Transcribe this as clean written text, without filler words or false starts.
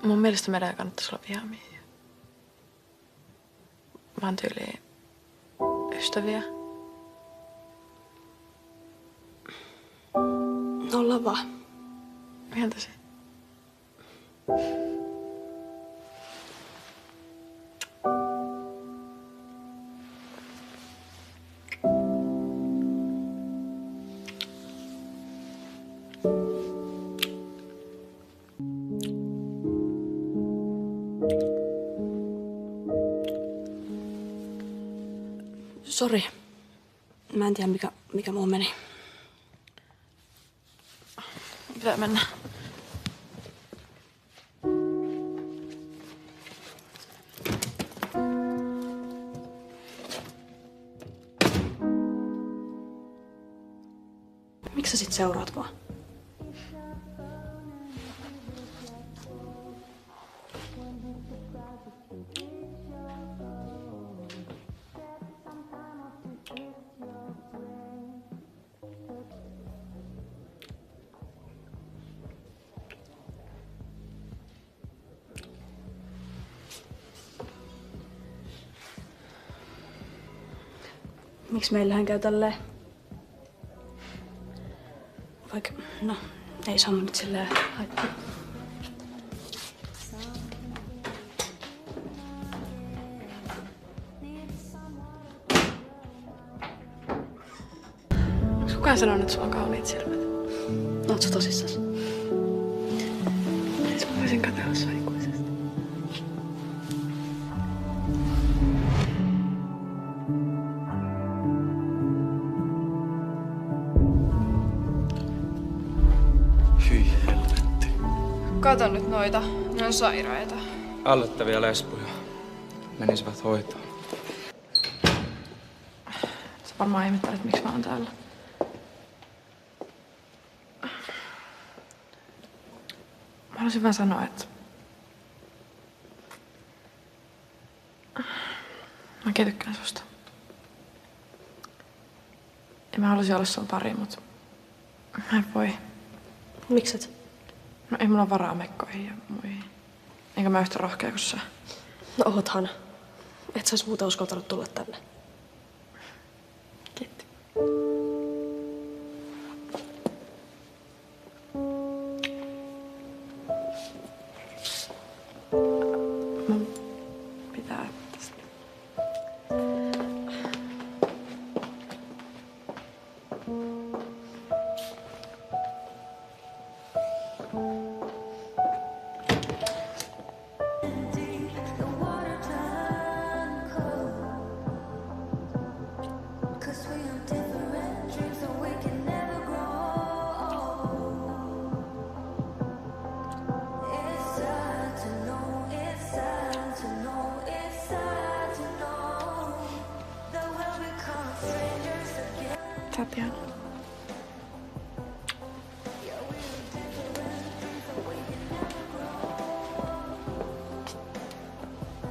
Mun mielestä meidän kannattaisi olla vihamiehiä. Vaan tyyliin ystäviä. Olla vaan. Ihan tosi. Sori. Mä en tiedä, mikä muu meni. Pitää mennä. Miksi sä sit seuraat mua? Miksi meillähän käy tälleen? Vaikka, no, ei saa nyt silleen haittaa. Onks kukaan sanonut, että sulla on kauniit silmät? Oot sä tosissas? Mä voisin katsella sua ikuisesti. Hyi helvetti. Kato nyt noita. Ne on sairaita. Ällöttäviä lesboja. Menisivät hoitoon. Sä varmaan ihmettelet, miksi mä oon täällä. Mä haluaisin vaan sanoa, että mä tykkään susta. Ja mä haluaisin olla sun pari, mutta mä en voi. Mikset? No ei mulla ole varaa mekkoihin ja muihin. Enkä mä yhtä rohkea kuin sä. No oothan. Et sä ois muuta uskaltanut tulla tänne. Kiitti. Mun pitää tästä. Tatiana.